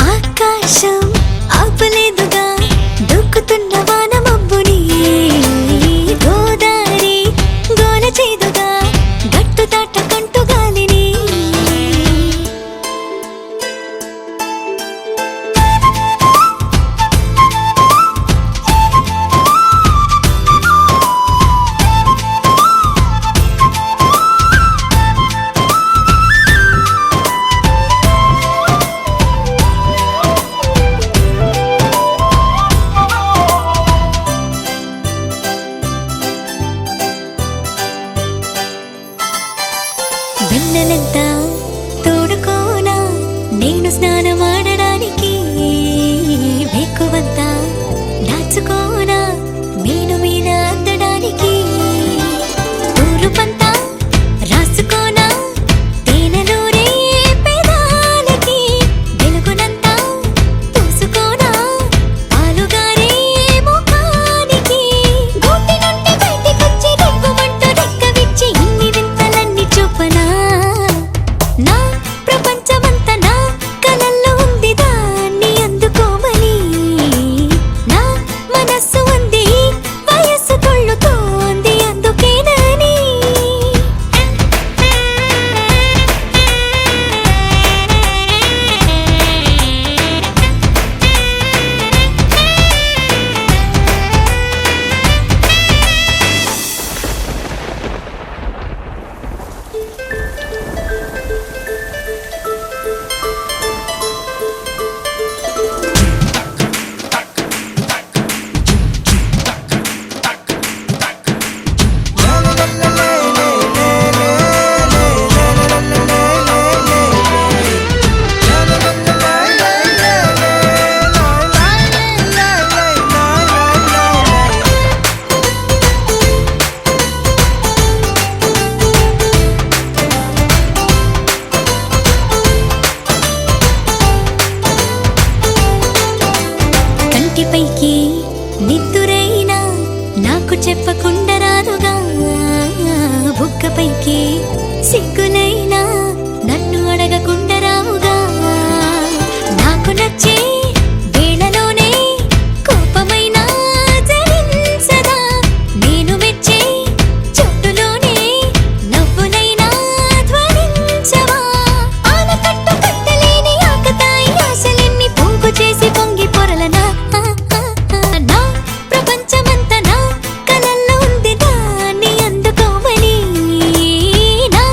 ఆకాశం ఆపలేదుగా దూకుతున్న వాన మబ్బుని నిద్దురైనా నాకు చెప్పకుండా రాదుగా బుక్కపైకి సిగ్గులైనా నన్ను అడగకుండా రావుగా నాకు నచ్చే వేళలోనే కోపమైనా జరించదా నేను మెచ్చే చోటులోనే నవ్వులైనా ధ్వనించవా ఆనకట్టు కట్టలేని ఆకతాయి ఆశలెన్ని పోగు చేసి పొంగి పొరలనా నా ప్రపంచమంతా నా కలల్లో ఉంది దాన్ని అందుకోమని నా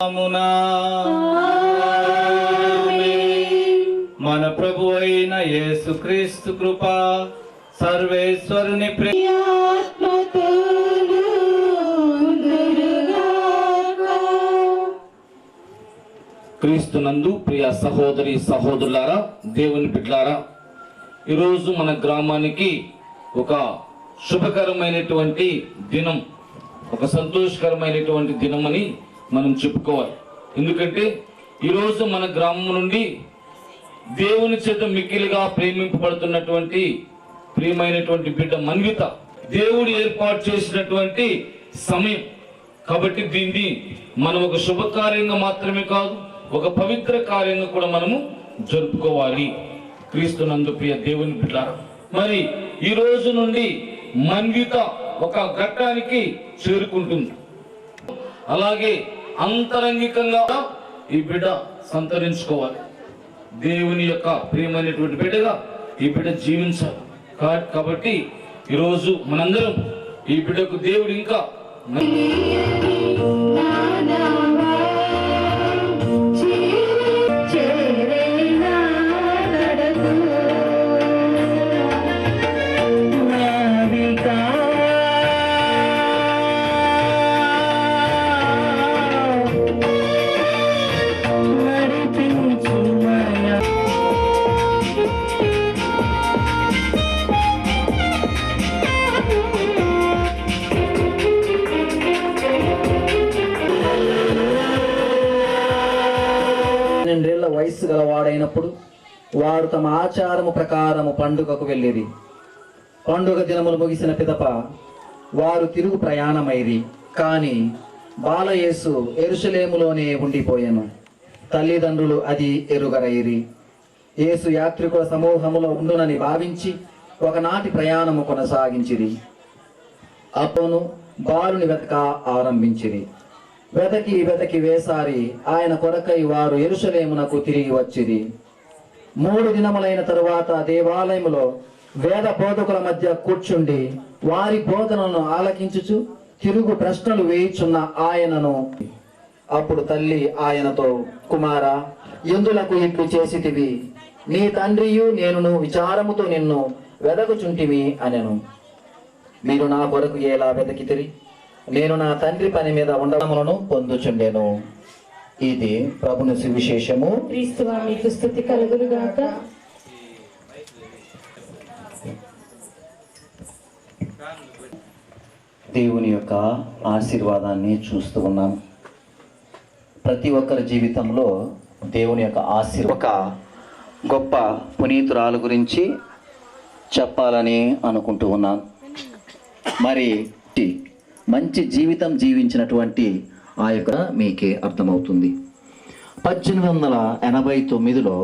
మన ప్రభు అయిన యేసుక్రీస్తు కృప, సర్వేశ్వరుని క్రీస్తునందు ప్రియ సహోదరి సహోదరులారా, దేవుని బిడ్డలారా, ఈరోజు మన గ్రామానికి ఒక శుభకరమైనటువంటి దినం, ఒక సంతోషకరమైనటువంటి దినం అని మనం చెప్పుకోవాలి. ఎందుకంటే ఈరోజు మన గ్రామం నుండి దేవుని చేత మిక్కిలిగా ప్రేమింపబడుతున్నటువంటి ప్రియమైనటువంటి బిడ్డ మన్విత దేవుడు ఏర్పాటు చేసినటువంటి సమయం కాబట్టి దీన్ని మనం ఒక శుభకార్యంగా మాత్రమే కాదు, ఒక పవిత్ర కార్యంగా కూడా మనము జరుపుకోవాలి. క్రీస్తునందు ప్రియ దేవుని బిడ్డలారా, మరి ఈ రోజు నుండి మన్విత ఒక ఘట్టానికి చేరుకుంటుంది. అలాగే అంతరంగికంగా ఈ బిడ్డ సంతరించుకోవాలి. దేవుని యొక్క ప్రియమైనటువంటి బిడ్డగా ఈ బిడ్డ జీవించాలి. కాబట్టి ఈరోజు మనందరం ఈ బిడ్డకు దేవుడు ఇంకా వయస్సు గలవాడైనప్పుడు వారు తమ ఆచారము ప్రకారము పండుగకు వెళ్ళిరి. పండుగ దినములు ముగిసిన పిదప వారు తిరుగు ప్రయాణమైరి. కాని బాలయేసు యెరూషలేములోనే ఉండిపోయెను. తల్లిదండ్రులు అది ఎరుగరైరి. యేసు యాత్రికుల సమూహములో ఉండునని భావించి ఒకనాటి ప్రయాణము కొనసాగించిరి. అప్పును బాలుని వెతక ఆరంభించిరి. వెతకి వేసారి ఆయన కొరకై వారు యెరూషలేమునకు తిరిగి వచ్చిరి. 3 దినములైన తరువాత దేవాలయములో వేద బోధకుల మధ్య కూర్చుండి వారి బోధనను ఆలకించుచు తిరుగు ప్రశ్నలు వేయుచున్న ఆయనను అప్పుడు తల్లి ఆయనతో, కుమారా, ఎందులకు ఇట్లు చేసితివి? నీ తండ్రియు నేనును విచారముతో నిన్ను వెదకుచుంటిమి అనెను. మీరు నా కొరకు ఎలా వెతికితిరి? నేను నా తండ్రి పని మీద ఉండడములను పొందుచుండెను. ఇది ప్రభుని సువిశేషము. క్రీస్తువా మీకు స్తుతి కలుగును గాక. దేవుని యొక్క ఆశీర్వాదాన్ని చూస్తూ ఉన్నాం. ప్రతి ఒక్కరి జీవితంలో దేవుని యొక్క ఒక గొప్ప పునీతురాలు గురించి చెప్పాలని అనుకుంటూ ఉన్నాను. మరి మంచి జీవితం జీవించినటువంటి ఆ యొక్క మీకే అర్థమవుతుంది. 1889లో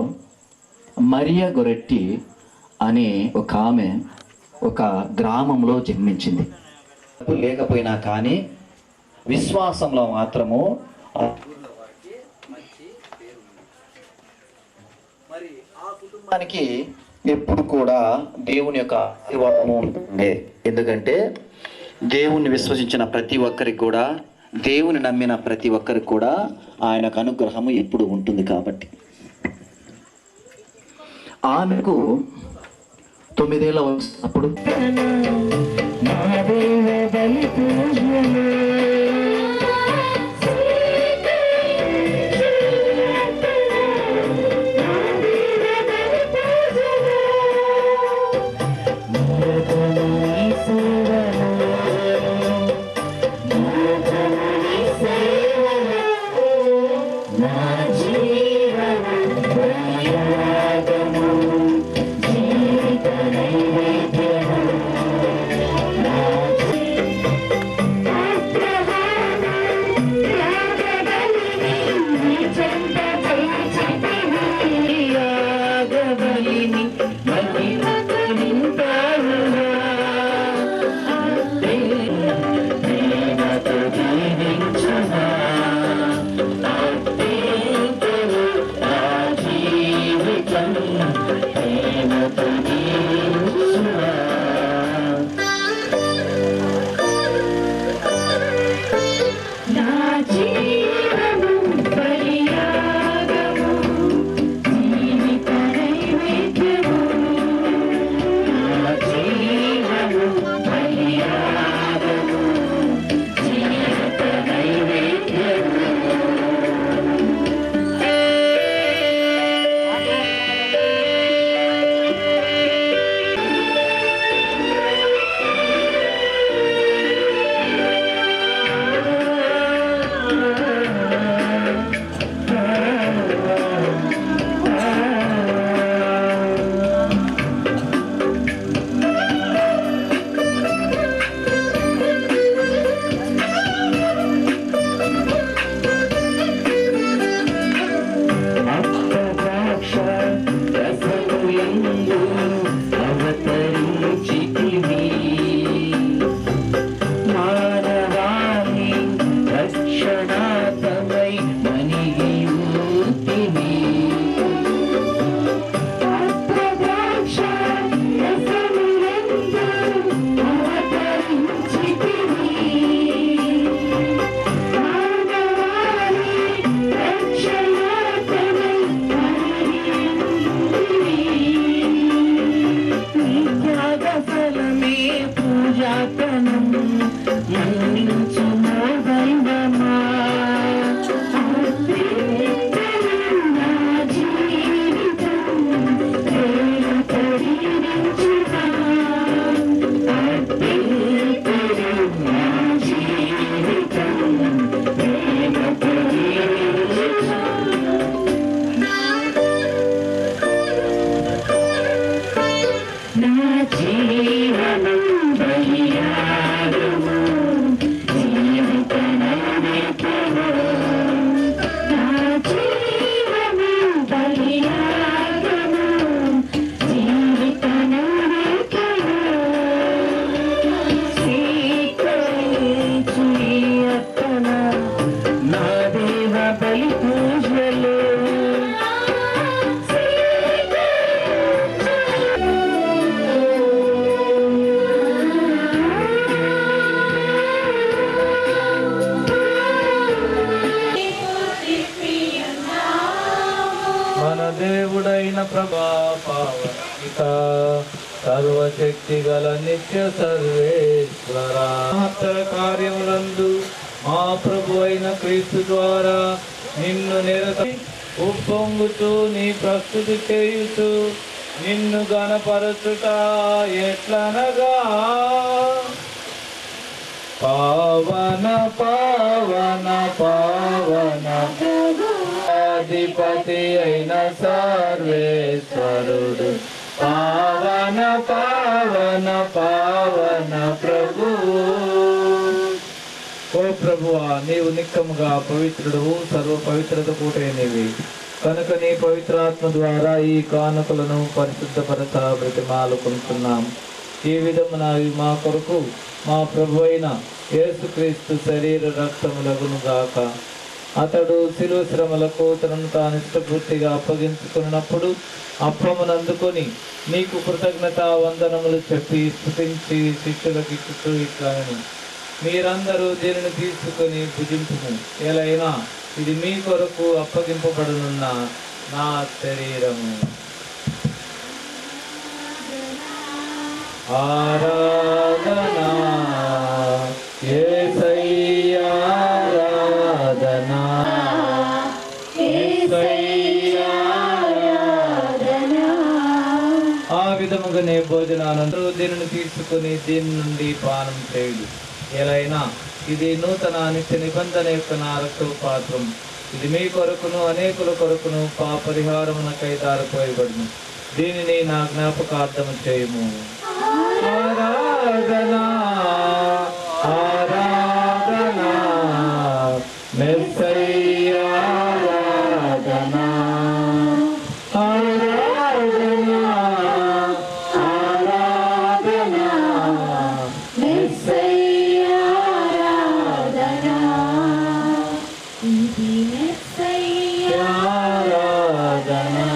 మరియా గొరెట్టి అనే ఒక ఆమె ఒక గ్రామంలో జన్మించింది. లేకపోయినా కానీ విశ్వాసంలో మాత్రము మరి ఆ కుటుంబానికి ఎప్పుడు కూడా దేవుని యొక్క ఆశీర్వాదము ఉంటుంది. ఎందుకంటే దేవుణ్ణి విశ్వసించిన ప్రతి ఒక్కరికి కూడా, దేవుని నమ్మిన ప్రతి ఒక్కరికి కూడా ఆయనకు అనుగ్రహము ఎప్పుడు ఉంటుంది. కాబట్టి ఆమెకు 9 ఏళ్ళ అప్పుడు దేవుడైన ప్రభా పావనిక సర్వశక్తి గల నిత్య సర్వేశ్వర మహత్తర కార్యములందు మా ప్రభు అయిన క్రీస్తు ద్వారా నిన్ను నిరత ఉప్పొంగుతూ నీ ప్రస్తుతి చేయుచు నిన్ను గణపరచుట ఎట్లనగా పావన పావన పావన అధిపతి అయిన సర్వేశ్వరుడు పావన పావన పావన ప్రభు. ఓ ప్రభువా, నీవు నిక్కముగా పవిత్రుడు, సర్వ పవిత్రత కూటైనవి కనుక నీ పవిత్రాత్మ ద్వారా ఈ కానుకలను పరిశుద్ధపరచ బ్రతిమాలుకుంటున్నాం. ఈ విధమున అవి మా కొరకు మా ప్రభు అయిన యేసుక్రీస్తు శరీర రక్తములగును గాక. అతడు శిలువ శ్రమలకు తనను తాను ఇష్టపూర్తిగా అప్పగించుకున్నప్పుడు అప్పమునందుకొని నీకు కృతజ్ఞత వందనములు చెప్పి స్తుతించి శిష్యులకు ఇచ్చుతూ ఇట్లని, మీరందరూ దీనిని తీసుకుని భుజించుము, ఎలైనా ఇది మీ కొరకు అప్పగింపబడనున్న నా శరీరము. ఆరాధనా యేసయ్యా, ఆరాధనా యేసయ్యా, ఆరాధనా. ఆ విధముగానే భోజనానంతరం దీనిని తీసుకుని దీని నుండి పానం చేయుడు. ఎలైనా ఇది నూతన నిత్య నిబంధన యొక్క నా రక్తపు పాత్రం. ఇది మీ కొరకును అనేకుల కొరకును పాపరిహారమునకై దారిపోయబడును. దీనిని నా జ్ఞాపకార్థము చేయము. ఆరాధనా ఆరాధనా మెస్సయ్యా, ఆరాధనా ఆరాధనా ఆరాధనా మెస్సయ్యా, ఆరాధనా ఇది మెస్సయ్యా, ఆరాధనా.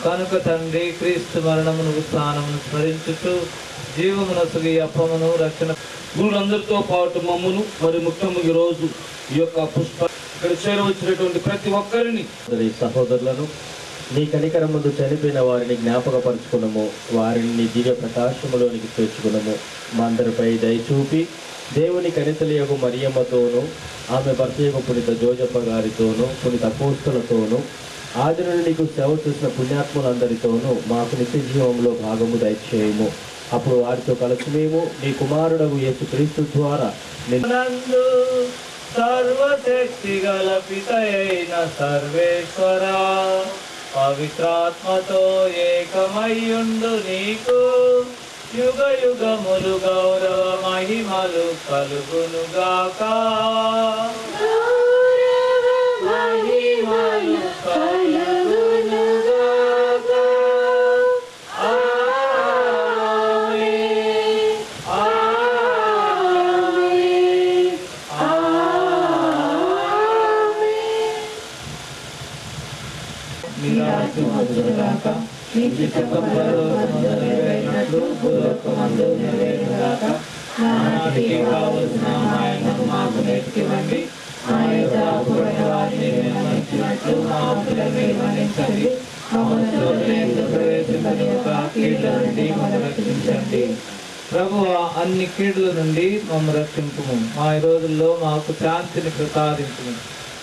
కనుక తండ్రి, క్రీస్తు మరణమును ఉత్థానమును స్మరించుతూ జీవమునొసగి అప్పమును రక్షణ గురులందరితో పాటు మమ్మును మరి ముఖ్యము ఈ రోజు ఈ యొక్క పుష్ప ఇక్కడ చేరవచ్చినటువంటి ప్రతి ఒక్కరిని సహోదరులను నీ కనికరముందు చనిపోయిన వారిని జ్ఞాపకపరుచుకున్నాము, వారిని నీ దివ్య ప్రకాశములోనికి చేర్చుకున్నాము. మా అందరిపై దయచూపి దేవుని కనితలియగు మరియమ్మతోనూ ఆమె భర్త యొక్క పునీత జోజప్ప గారితోనూ పునీత అపోస్తలతోనూ ఆది నుండి నీకు సేవ చేసిన పుణ్యాత్ములందరితోనూ మాకు నిత్య జీవంలో భాగము దయచేయము. అప్పుడు వారితో కలిసి మేము నీ కుమారుడగు యేసుక్రీస్తు ద్వారా నందు సర్వశక్తి గల పితయైన సర్వేశ్వర పవిత్రాత్మతో ఏకమయ్యుండు నీకు యుగ యుగములు గౌరవ మహిమలు కలుగునుగాక. మహిమలు కలుగునుగాక. ఆమేన్ ఆమేన్ ఆమేన్. నీ రాజ్యం వచ్చునుగాక, నీ చిత్తము పరలోకమందు నెరవేరినట్లు భూలోకమందు నెరవేరునుగాక. నానాటికి కావలసిన ఆయనను మాకు నేర్చుకోండి. ఆయన అప్పుడైన వారిని మన్నించినట్లు మా అప్పులను మన్నించండి. మమ్మల్ని ప్రవేశింపనివ్వక కీళ్ళ నుండి మమ్మల్ని రక్షించండి. ప్రభువా, అన్ని కీడుల నుండి మమ్మల్ని రక్షింపుము. మా ఈ రోజుల్లో మాకు శాంతిని ప్రసాదించుము.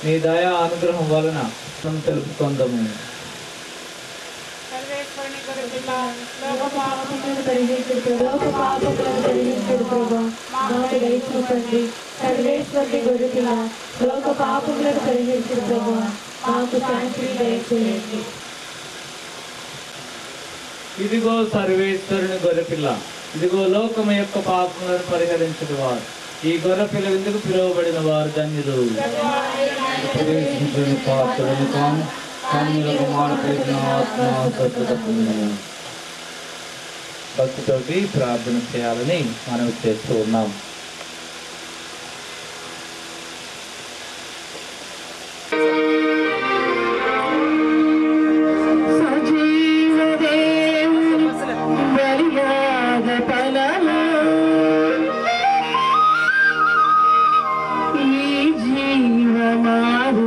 నీ దయా అనుగ్రహం వలన మనం తెలుపుకొందము. సర్వేశ్వరుని గొర్రెపిల్ల, లోక పాపములను పరిహరించు ప్రభువా, మాకు శాంతిని దయచేయండి. ఇదిగో సర్వేశ్వరుని గొర్రెపిల్ల, ఇదిగో లోకము యొక్క పాపములను పరిహరించిన వారు. ఈ గొర్రెపిల్ల ఎందుకు పిలువబడిన వారు ధన్యులు. పాత్రలు కాను కన్నులకు మాడపడిన ఆత్మ స్వస్థత పొందినవి. భక్తితోటి ప్రార్థన చేయాలని మనం చేస్తూ ఉన్నాం. ఈ జీవమారు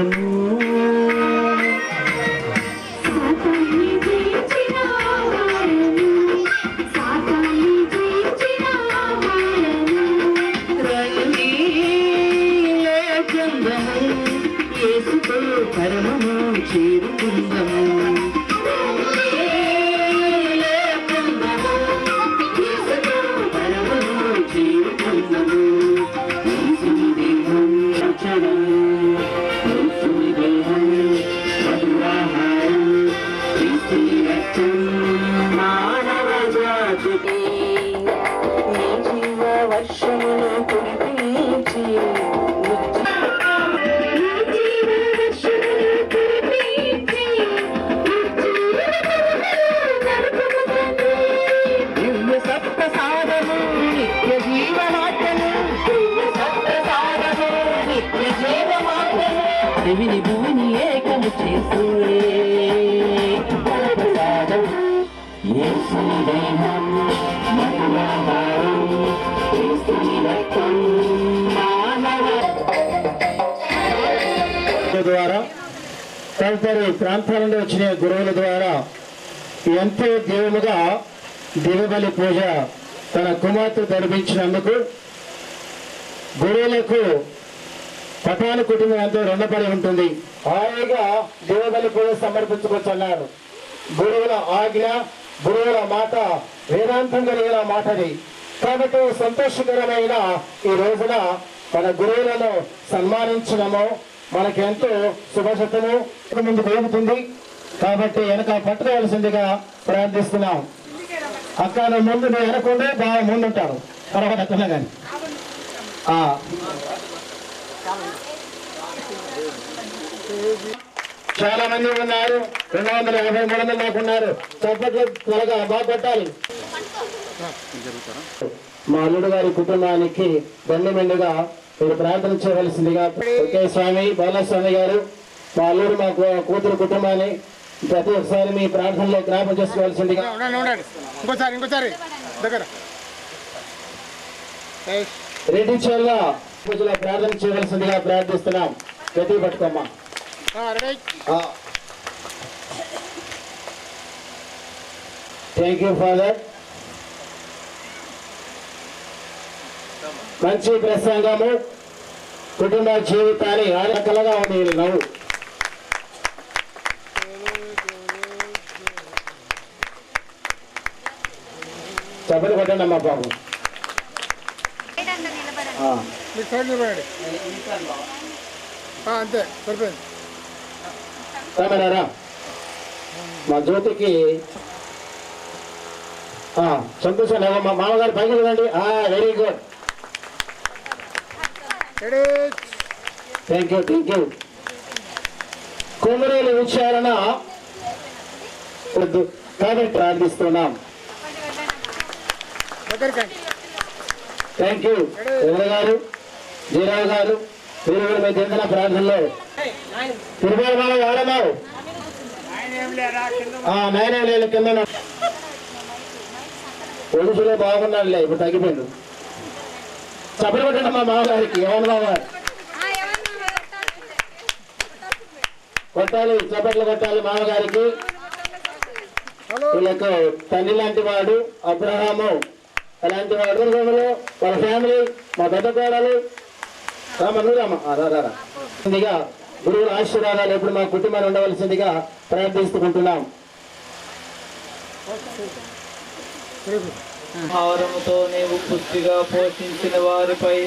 ఆహారము పరమము చేరుకుందము పరమము చేరుకుందము మానవ జాతికి నీ జీవ వర్షమును కురిపించి దివ్య సప్తసారము నిత్య జీవమార్గము దివ్య సప్తసారము నిత్య జీవమార్గము దివిని భూమిని ఏకము చేసే ప్రసాదం యేసు దేహం మధురాహారం క్రీస్తుని రక్తం మానవ ద్వారా తదుపరి ప్రాంతాల నుండి వచ్చిన గురువుల ద్వారా ఎంతో దేవులుగా దివబలి పూజ తన కుమార్తె జరిపించినందుకు గురువులకు పఠాను కుటుంబం ఎంతో రుణపడి ఉంటుంది. హాయిగా దివబలి పూజ సమర్పించుకొచ్చన్నారు. గురువుల ఆజ్ఞ, గురువుల మాట వేదాంతం కలిగిన మాటది. కాబట్టి సంతోషకరమైన ఈ రోజున మన గురువులను సన్మానించడము మనకెంతో శుభశతము ముందు కలుగుతుంది. కాబట్టి వెనక పట్టుకోవాల్సిందిగా ప్రార్థిస్తున్నాం. అక్కడ ముందు నేను అనకుండా బాగా ముందుంటారు తర్వాత అట్లా కానీ చాలా మంది ఉన్నారు. 250 300 దాకా ఉన్నారు. చప్పట్లు త్వరగా బాగా కొట్టాలి. మా అల్లుడు గారి కుటుంబానికి దండమెండుగా మీరు ప్రార్థన చేయవలసిందిగా. ఓకే స్వామి బాలస్వామి గారు, మా అల్లుడు మా కూతురు కుటుంబాన్ని ప్రతి ఒక్కసారి మీ ప్రార్థనలో జ్ఞాపకం చేసుకోవాల్సిందిగా. ఇంకోసారి దగ్గర రెడ్డి చెల్ల పూజలో ప్రార్థన చేయవలసిందిగా ప్రార్థిస్తున్నాం. గట్టి పట్టుకోమ్మా. Thank you father. మంచి ప్రసంగము, కుటుంబ జీవితాన్ని ఆనకలగా ఉంది నవ్వు. చెప్పలు కొట్టండి అమ్మా బాబు. అంతే సరిపోయింది. రామన్నారా మా జ్యోతికి సంతోషం. మా మామగారు పైకి చూడండి. Very good. Thank you. కుమరేలు విచారణ కాబట్టి ప్రార్థిస్తున్నాం. థ్యాంక్ యూ ఎవరు గారు, జీరావు గారు, మీరు కూడా మీ దిన ప్రార్థనలో తిరుమల బాబు వాడన్నావు. 9 ఏళ్ళ కింద ఒడిసులో బాగున్నాడులే, ఇప్పుడు తగ్గిపోయిండు. చప్పలు కొట్టండి మా మామగారికి. ఎవరు బావగారు కొట్టాలి, చప్పట్లు కొట్టాలి మామగారికి. వీళ్ళకు తండ్రి లాంటి వాడు అబ్రహాము అలాంటి వాడు. వాళ్ళ ఫ్యామిలీ, మా పెద్ద కోడలు రామా గురువుల ఆశీర్వాదాలు ఎప్పుడు మా కుటుంబాన్ని ఉండవలసిందిగా ప్రార్థిస్తుంటున్నాం. ఆహారముతో నీవు పుష్టిగా పోషించిన వారిపై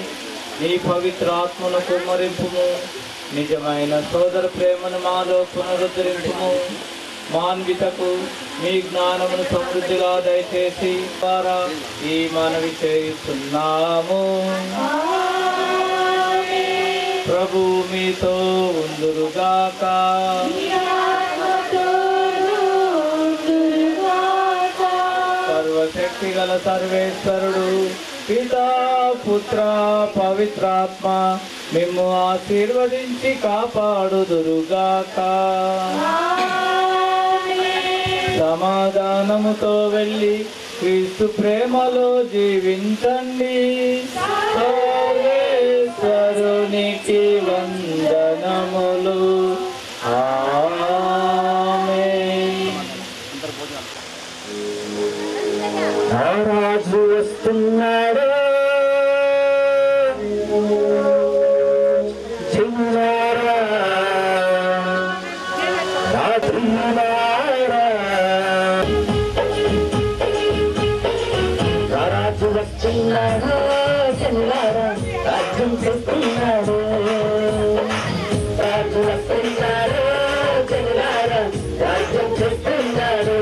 నీ పవిత్ర ఆత్మను కుమ్మరింపుము. నిజమైన సోదర ప్రేమను మాలో పునరుద్ధరింపుము. మాన్వితకు మీ జ్ఞానమును సమృద్ధిగా దయచేసి ద్వారా ఈ మనవి చేస్తున్నాము. ప్రభు మీతో ఉందురుగాక. సర్వశక్తి గల సర్వేశ్వరుడు పితా పుత్ర పవిత్రాత్మ మిమ్ము ఆశీర్వదించి కాపాడుదురుగాక. సమాధానముతో వెళ్ళి క్రీస్తు ప్రేమలో జీవించండి. సర్వేశ్వరుని దేవునికి వందనములు. ఆమేన్. నా రాజు వస్తున్నాడు, చిన్నారా రాత్రులారా. నా రాజు వస్తున్నాడు, చిన్నారా రాజ్యం చేస్తున్నాడు. రాజు వస్తున్నాడు, చిన్నారా రాజ్యం చేస్తున్నాడు.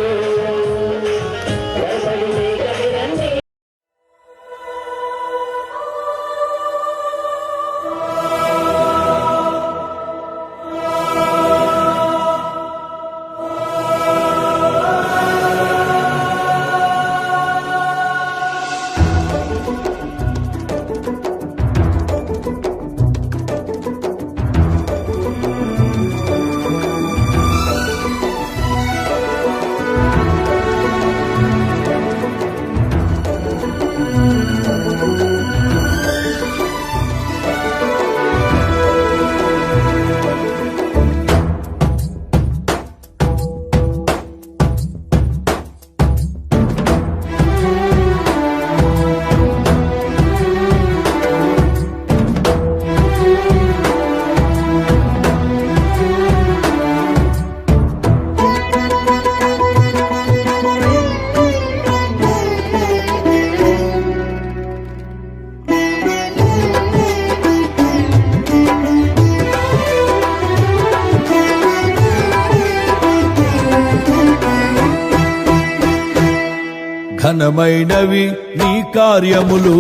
ఘనమైనవి నీ కార్యములు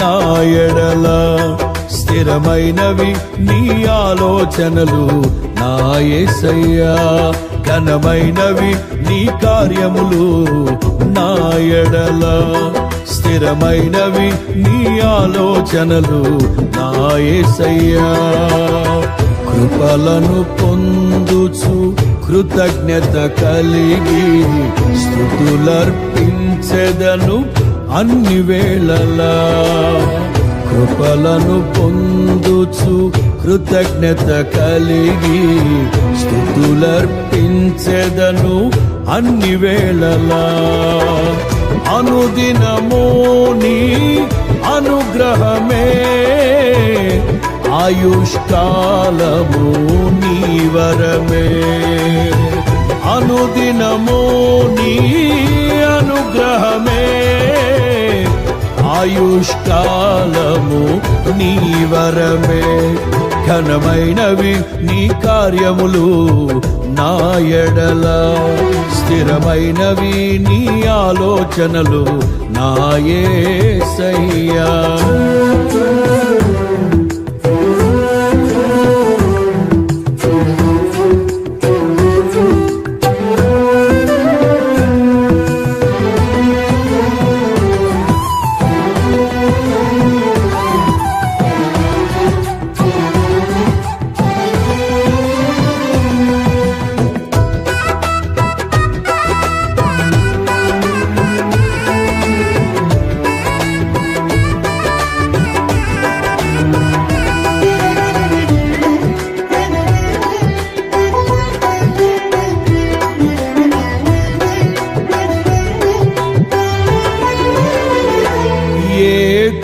నా ఎడల, స్థిరమైనవి నీ ఆలోచనలు నా యేసయ్యా. ఘనమైనవి నీ కార్యములు నా ఎడల, స్థిరమైనవి నీ ఆలోచనలు నా యేసయ్యా. కృపలను పొందుచు కృతజ్ఞత కలిగి స్తుతులర్పించెదను అన్ని వేళలా. కృపలను పొందుచు కృతజ్ఞత కలిగి స్తుతులర్పించెదను అన్ని వేళలా. అనుదినము నీ అనుగ్రహమే, ఆయుష్కాలము నీ వరమే. అనుదినము నీ అనుగ్రహమే, ఆయుష్కాలము నీ వరమే. ఘనమైనవి నీ కార్యములు నా ఎడల, స్థిరమైనవి నీ ఆలోచనలు నా యేసయ్యా.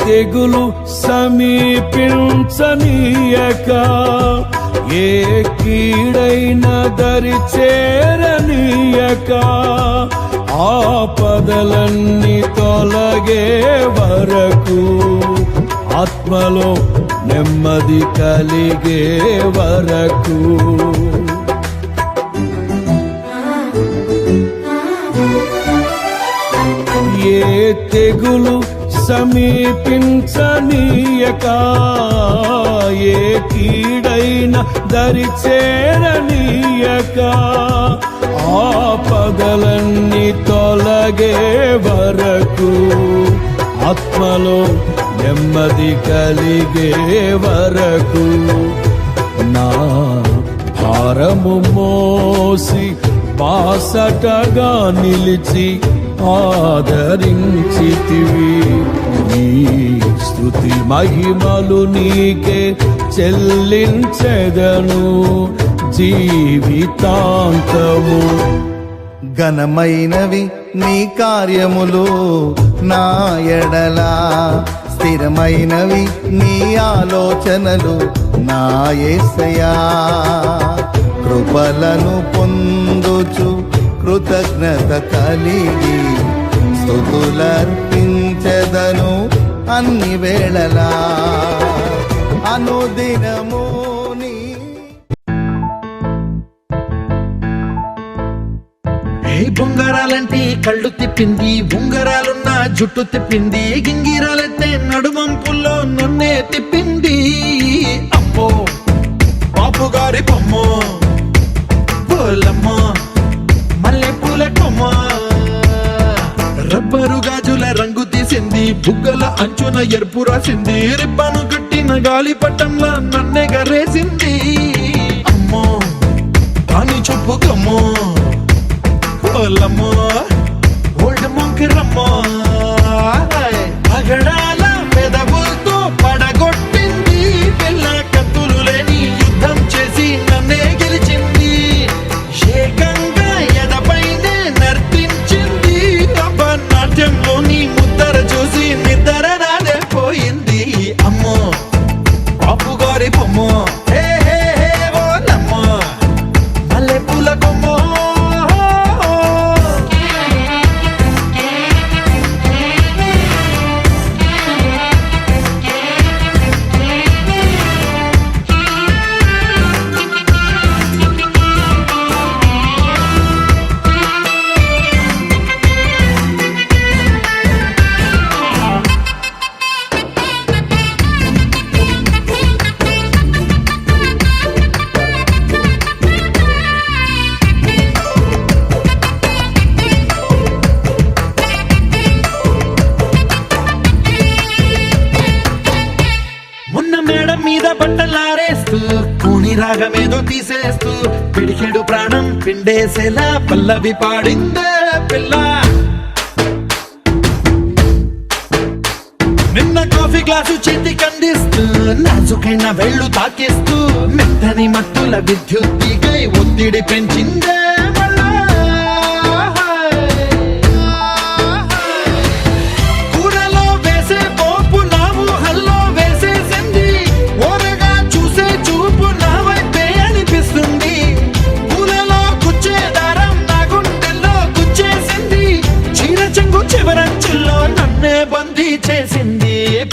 తెగులు సమీపించనీయక, ఏ కీడైన దరి చేరనీయక, ఆపదలన్నీ తొలగే వరకు, ఆత్మలో నెమ్మది కలిగే వరకు. ఏ తెగులు సమీపించనీయక, ఏ కీడైన దరి చేరనీయక, ఆపదలన్నీ తొలగే వరకు, ఆత్మలో నెమ్మది కలిగే వరకు. నా భారము మోసి బాసటగా నిలిచి ఆదరించితివి, నీ స్తుతి మహిమలు నీకే చెల్లించెదను జీవితాంతము. ఘనమైనవి నీ కార్యములు నా ఎడలా, స్థిరమైనవి నీ ఆలోచనలు నా యేసయ్యా. కృపలను పొందుచు కృతజ్ఞత కలిగి స్తుతులర్పించెదను అన్ని వేళలా అనుదినము. బొంగరాలంటే కళ్ళు తిప్పింది, ఉంగరాలున్న జుట్టు తిప్పింది, గింగిరాలెత్తే నడుమంపుల్లో నన్నే తిప్పింది. అమ్మో బాపు గారి బొమ్మ, బోలమ్మ మల్లె పూల కొమ్మ, రబ్బరు గాజుల రంగు తీసింది, బుగ్గల అంచున ఎరుపు రాసింది, రిబ్బను కట్టిన గాలి పట్టంలా నన్నే గరేసింది. అమ్మో దాని చెప్పు కమ్మో ఓలమ్మో ఓల్డ్ మొంకిరమ్మో, పగడాల పెదవులతో పడగొట్టింది, పిల్ల కత్తులు లేని యుద్ధం చేసి నన్నే గెలిచింది, ఏకంగా ఎదపైనే నర్తించింది, నాట్యంలోని ముద్దర చూసి నిద్ర నాదే పోయింది. అమ్మో బాపు గారి బొమ్మ, హే హే హే ఓలమ్మో మల్లె పూల కొమ్మో. మేడం మీద బట్టలారేస్తూ కూని రాగమేదో తీసేస్తూ పిడికెడు ప్రాణం పిండేసేలా పల్లవి పాడిందే పిల్ల. నిన్న కాఫీ గ్లాసు చేతి కందిస్తూ నాజుకైన వెళ్ళు తాకిస్తూ మెత్తని మత్తుల విద్యుత్తికై ఒత్తిడి పెంచిందే.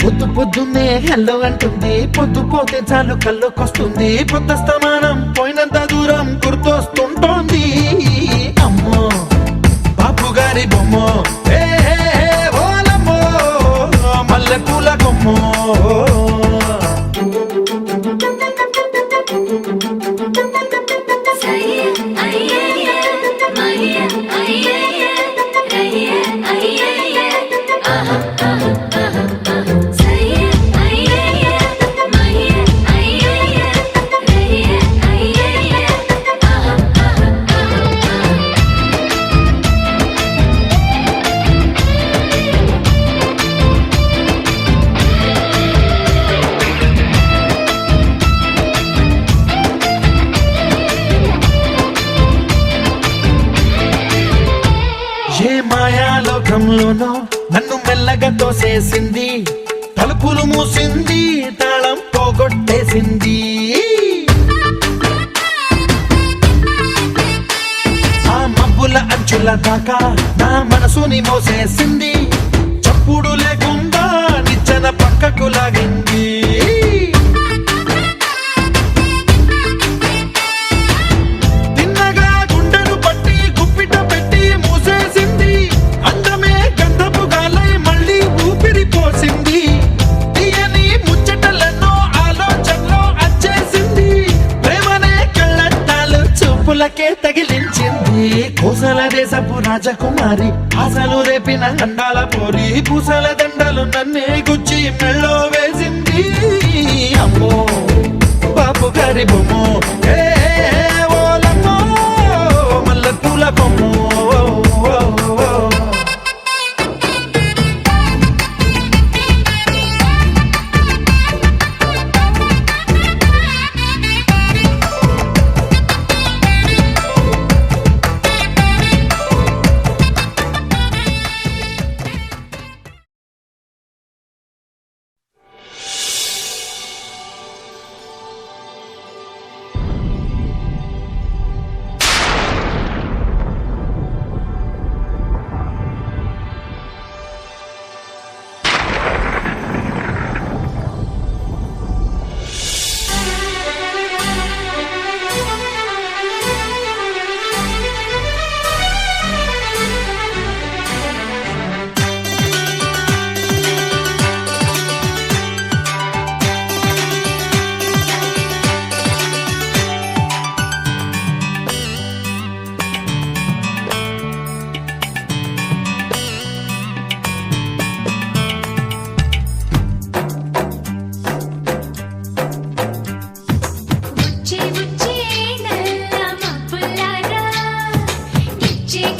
పొద్దు పొద్దున్నే హెల్లో అంటుంది, పొద్దు పోతే చాలు కళ్ళొకొస్తుంది, పొద్దు స్తమానం పోయినంత దూరం గుర్తొస్తుంటోంది. అమ్మో బాపు గారి బొమ్మ, ఏ ఓలమ్మో మల్లె పూల కొమ్మో. ఏ మాయాలోకంలోనో నన్ను మెల్లగా తోసేసింది, తలుపులు మూసింది, తాళం పోగొట్టేసింది. ఆ మబ్బుల అంచుల దాకా నా మనసుని మోసేసింది, చప్పుడు లేకుండా నిచ్చెన పక్కకు లాగింది. తగిలించింది కోసల దేశపు రాజకుమారి, ఆశలు రేపిన అండాల పోరి, పూసల దండలు నన్నే గుచ్చి మెళ్ళో వేసింది. అమ్మో బాపు గారి బొమ్మ, ఏ ఓలమ్మో మల్లె పూల కొమ్మో.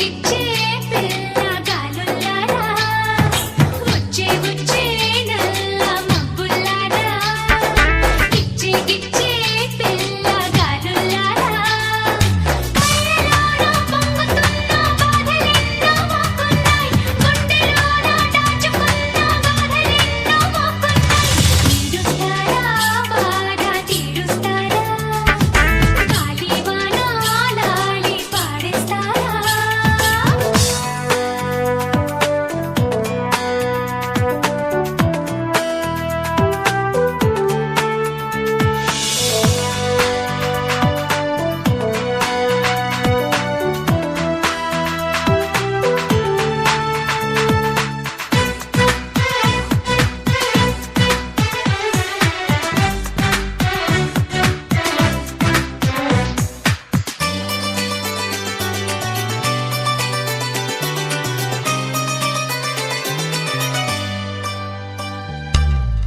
గిచ్చే పిల్లగాలులారా వచ్చే వచ్చే నల్ల మబ్బులారా గిచ్చే గిచ్చే పిల్లగాలులారా కళ్ళలోన పొంగుతున్న బాధలెన్నో మాకున్నాయి గుండెలోన దాచుకున్న బాధలెన్నో మాకున్నాయి తీరుస్తారా బాధ తీరుస్తారా గాలివాన లాలి పాడేస్తారా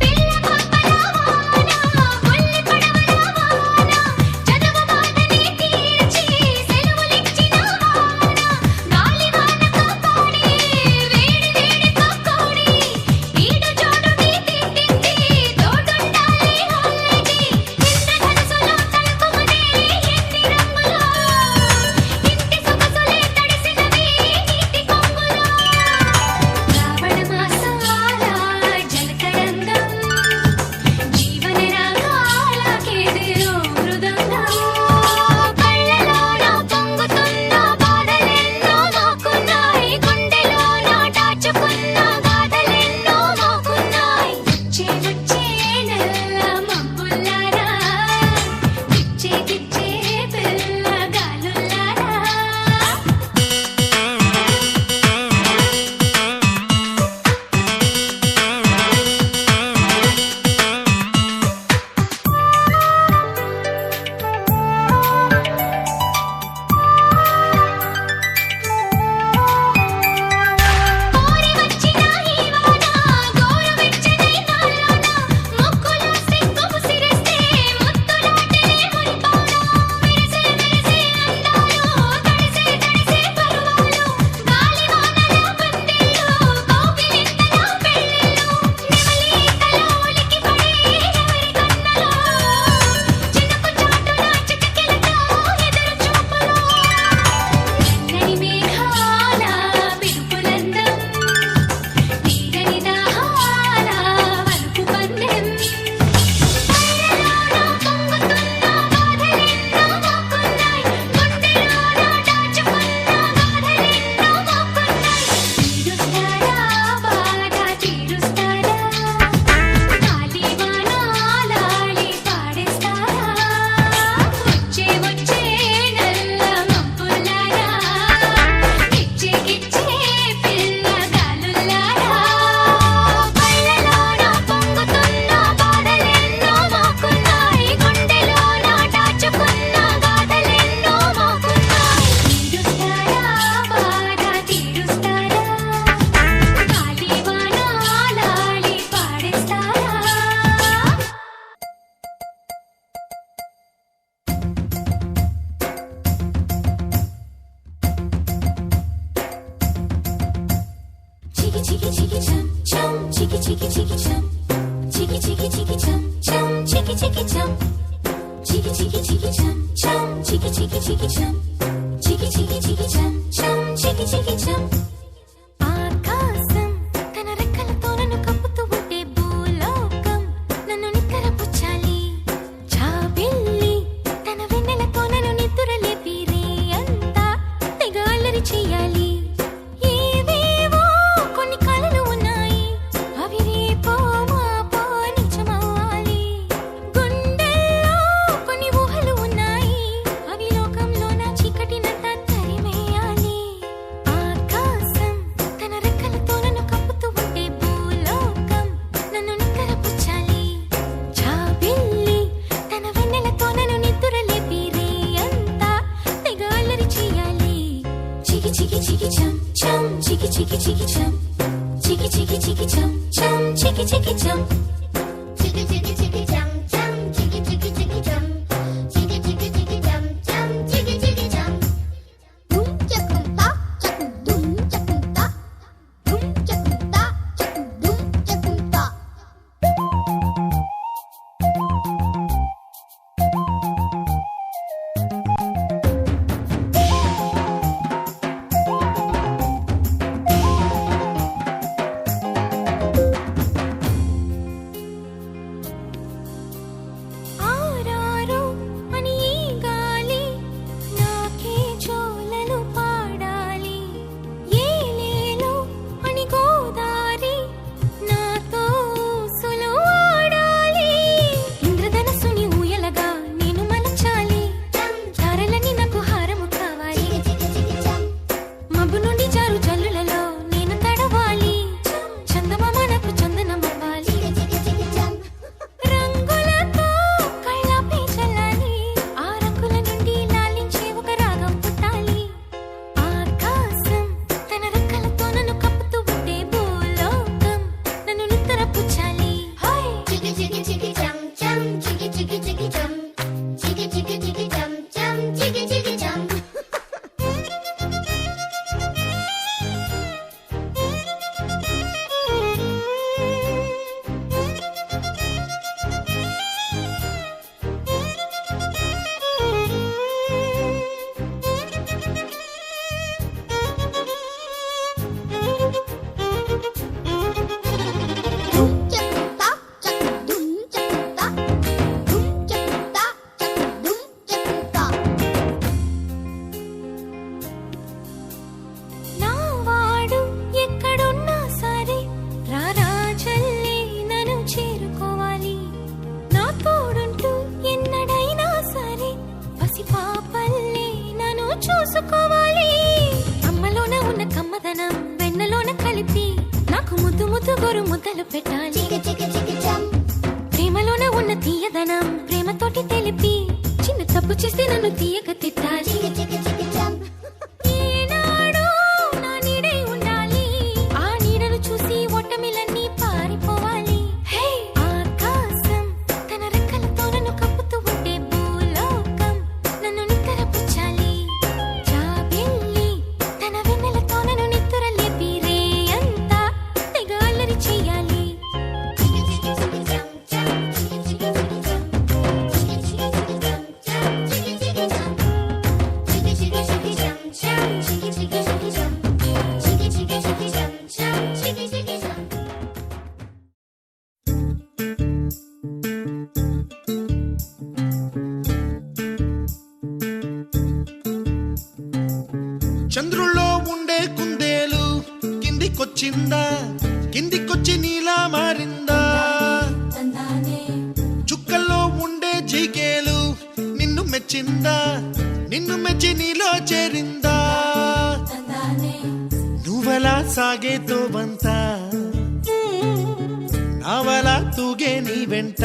పిల్ల పాపల వాన బొల్లి పడవల వాన చదువు బాధని తీర్చి సెలవులిచ్చిన వాన గాలివాన కాపాడి వేడి వేడి కాకోడి ఈడు జోడుని తిట్టింది తోడుండాలి హోలీకి ఇంద్రధనుసులో తలుపుమనే ఎన్ని రంగులో ఇంటి సొగసులే తడిసినవి నీటి కొంగులో శ్రావణ మాసాల జలతరంగం జీవన రాగాలకేదిలో మృదంగం కళ్ళలోన పొంగుతున్న బాధలెన్నో మాకున్నాయి గుండెలోన దాచుకున్న గాథలెన్నో మాకున్నాయి వచ్చే వచ్చే నల్ల మబ్బులారా గిచ్చే గిచ్చే పిల్లగాలులారా కోరి వచ్చిన హీవాన గోరు వెచ్చని నాలోన ముక్కులో సిగ్గు ముసిరేస్తే ముత్తులాటే మురిపాన మెరిసే మెరిసే అందాలు తడిసే తడిసే పరువాలు గాలివానల బందెల్లో కౌగిలింతల పెళ్ళిళ్ళు నెమలి కలోలికి పడే ఎవరి కన్నలో చినుకు చాటున చిటికెలతో ఎదురు చూపులో నన్నని మేఘాల పిలుపులందం తీరని దాహాల వలుపు పందెం కళ్ళలోన పొంగుతున్న బాధలెన్నో మాకున్నాయి గుండెలోన దాచుకున్న గాథలెన్నో మాకున్నాయి తీరుస్తారా బాధ తీరుస్తారా గాలివాన లాలి పాడేస్తారా వచ్చే వచ్చే నల్ల మబ్బులారా గిచ్చే గిచ్చే పిల్లగాలులారా కళ్ళలోన పొంగుతున్న బాధలెన్నో మాకున్నాయి గుండెలోన దాచుకున్న గాథలెన్నో మాకున్నాయి తీరుస్తారా బాధ తీరుస్తారా గాలివాన లాలి పాడేస్తారా Chiki chiki chiki chum chum, chiki chiki chiki chum, chiki chiki chiki chum chum, chiki chiki chum, chiki chiki chiki chum chum, chiki chiki chiki chum, chiki chiki chiki chum chum, chiki chiki chum. ఆకాశం తన రెక్కలతో నన్ను కప్పుతూ ఉంటే భూలోకం నన్ను నిక్కరపుచ్చాలి జాబిల్లి తన వెన్నెలతో నన్ను నిద్రలేపి రే అంతా తెగ అల్లరి చెయ్యాలి ఏవేవో కొన్ని కలలు ఉన్నాయి అవి రేపో మాపో నిజమవ్వాలి గుండెల్లో కొన్ని ఊహలు ఉన్నాయి అవి లోకంలో నా చీకటినంతా తరిమేయాలి ఆకాశం తన రెక్కలతో నన్ను కప్పుతూ ఉంటే భూలోకం నన్ను నిక్కరపుచ్చాలి జాబిల్లి తన వెన్నెలతో నన్ను నిద్రలేపి రే అంతా తెగ అల్లరి చెయ్యాలి చికి చికి చికి చం చం చికి చికి చికి చం చికి చికి చికి చం చం చికి చికి చం చికి చికి చికి చం చం చికి చికి చికి చం చికి చికి చికి చం చం చికి చికి చం చూసుకోవాలి. అమ్మలోన ఉన్న కమ్మదనం వెన్నలోన కలిపి నాకు ముద్దు ముద్దు గోరు ముద్దలు పెట్టాలి. ప్రేమలోన ఉన్న తీయదనం ప్రేమతోటి తెలిపి చిన్న తప్పు చేస్తే నన్ను తీయక తిట్టాలి. ఈనాడు నా నీడై ఉండాలి. ఆ నీడను చూసి ఒట్టమిలన్నీ పారిపోవాలి. హే ఆకాశం తన రెక్కలతో నన్ను కప్పుతూ ఉంటే భూలోకం నన్ను నిక్కరపుచ్చాలి. జాబిల్లి తన వెన్నెలతో నన్ను నిద్ర లేపి రేయంతా తెగ అల్లరి చెయ్యాలి. చంద్రుల్లో ఉండే కుందేలు కిందికొచ్చిందా, కిందికొచ్చి నీలా మారిందా? చుక్కల్లో ఉండే జీకేలు నిన్ను మెచ్చిందా, నిన్ను మెచ్చి నీలో చేరిందా? నువ్వలా సాగే తోవంత నావలా తూగే నీ వెంట,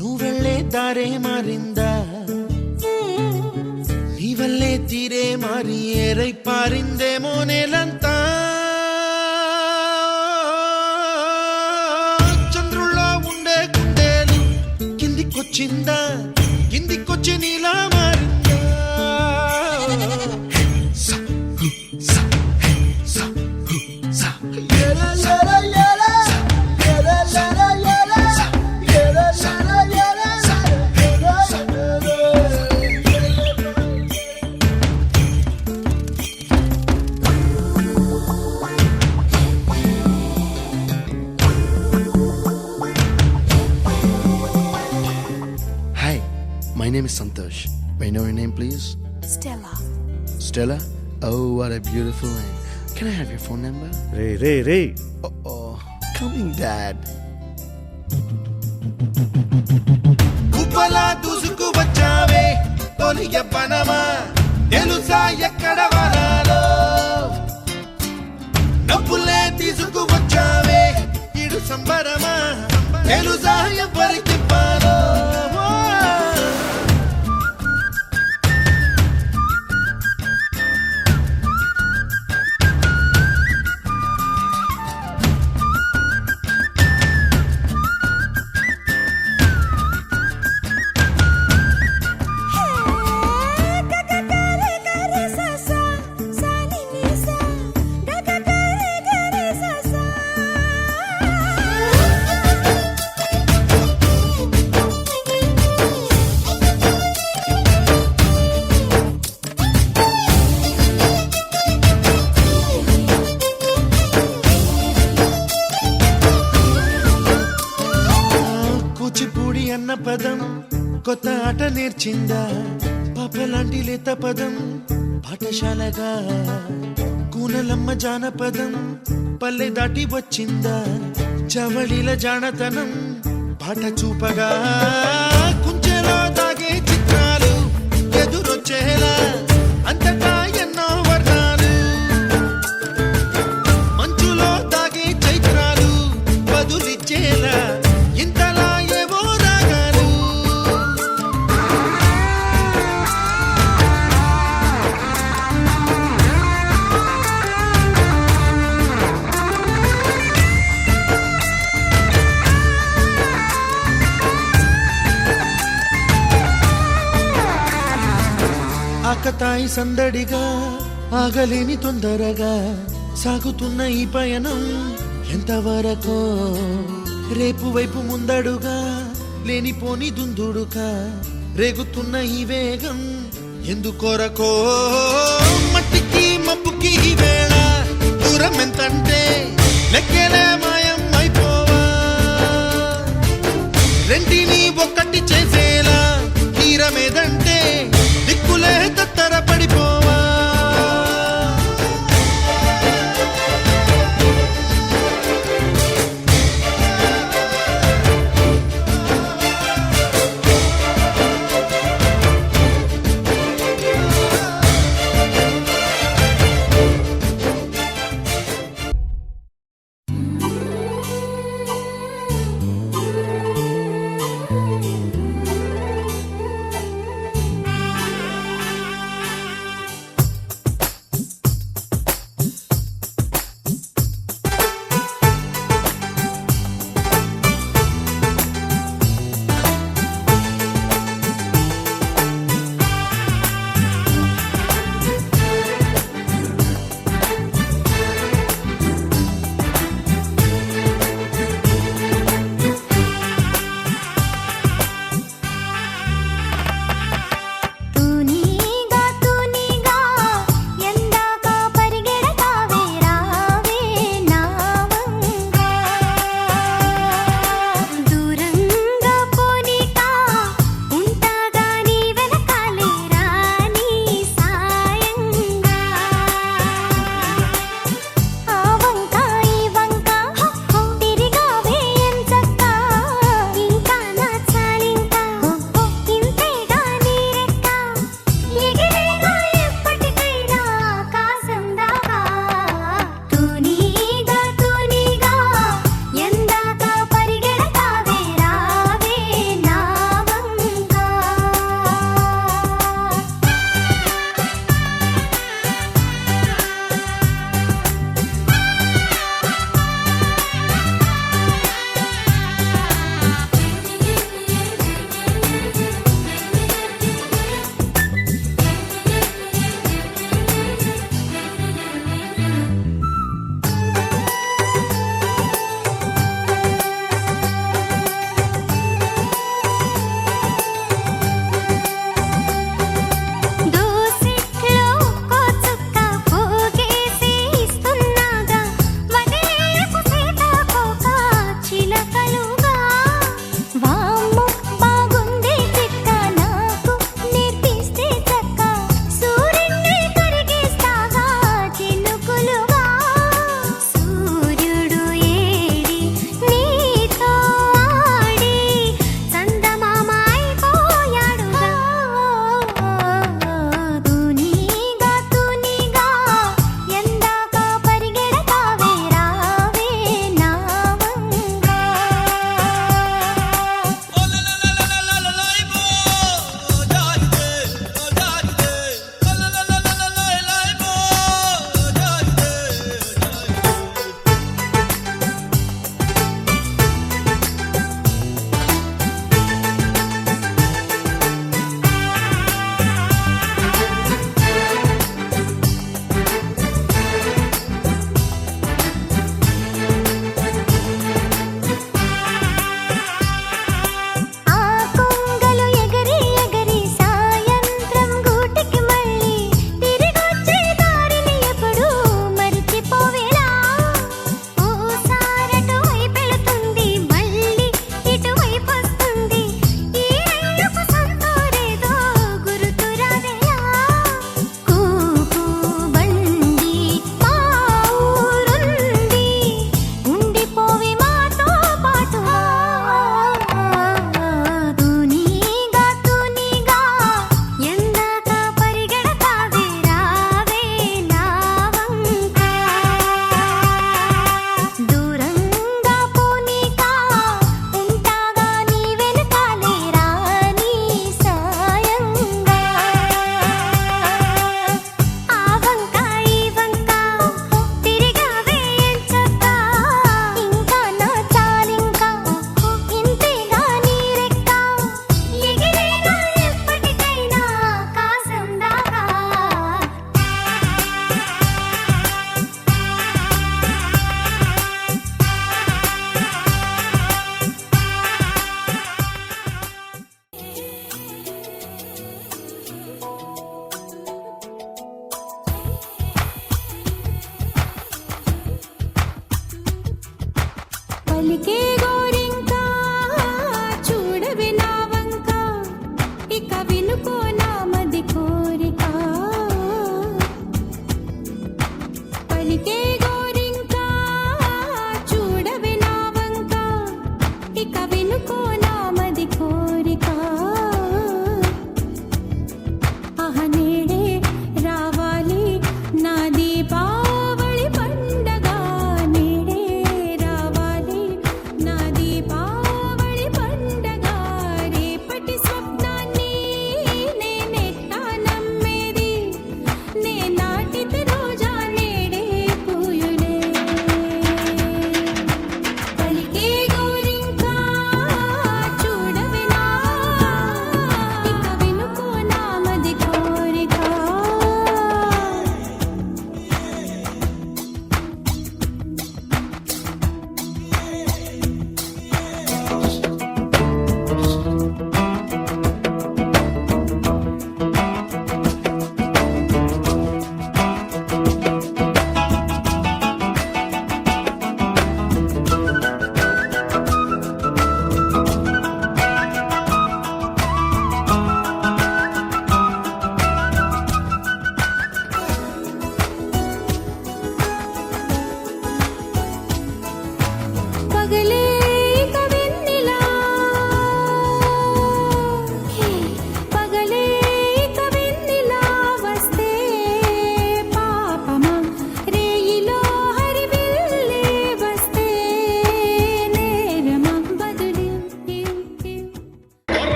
నువ్వెళ్ళే దారే మారిందా, నీ వల్లే తీరే మారి ఏరై పారిందేమో నేలంతా. చంద్రుల్లో ఉండే కుందేలు కిందికొచ్చిందా, కిందికొచ్చి నీలా మారిందా? Hi, my name is Santosh. May I know your name, please? Stella. Stella? Oh, what a beautiful name. Can I have your phone number? Ray Oh, coming, Dad. Uppala దూసుకు వచ్చావే తొలి యవ్వనమా, తెలుసా ఎక్కడ వనాలో? డబ్బులే తీసుకు వచ్చావే ఇడు సంబరమా, తెలుసా ఎవరికి పాలో? కూచిపూడి అన్న పదం కొత్త ఆట నేర్చిందా, పాపలాంటి లేత పదం పాఠశాలగా? కూనలమ్మ జానపదం పల్లె దాటి వచ్చిందా, చవళిల జానతనం పాట చూపగా? కుంచెలో దాగే చిత్రాలు ఎదురొచ్చేలా అంతటా ఎన్నో వర్ణాలు, మంచులో దాగే చైత్రాలు బదులిచ్చేలా ఇంతలా ఏవో రాగాలు. ఆకతాయి సందడిగా ఆగలేని తొందరగా సాగుతున్న ఈ పయనం ఎంతవరకో, రేపు వైపు ముందడుగా లేనిపోని దుందుడుగా రేగుతున్న ఈ వేగం ఎందుకొరకో? మట్టికి మబ్బుకి ఈ వేళ దూరం ఎంతంటే లెక్కలే మాయం అయిపోవా, రెంటిని ఒక్కటి చేసేలా తీరమేదంటే దిక్కులే తత్తర పడిపోవా.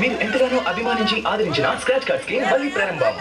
మీరు ఎంతగానో అభిమానించి ఆదరించిన స్క్రాచ్ కార్డ్స్ కి మళ్ళీ ప్రారంభం.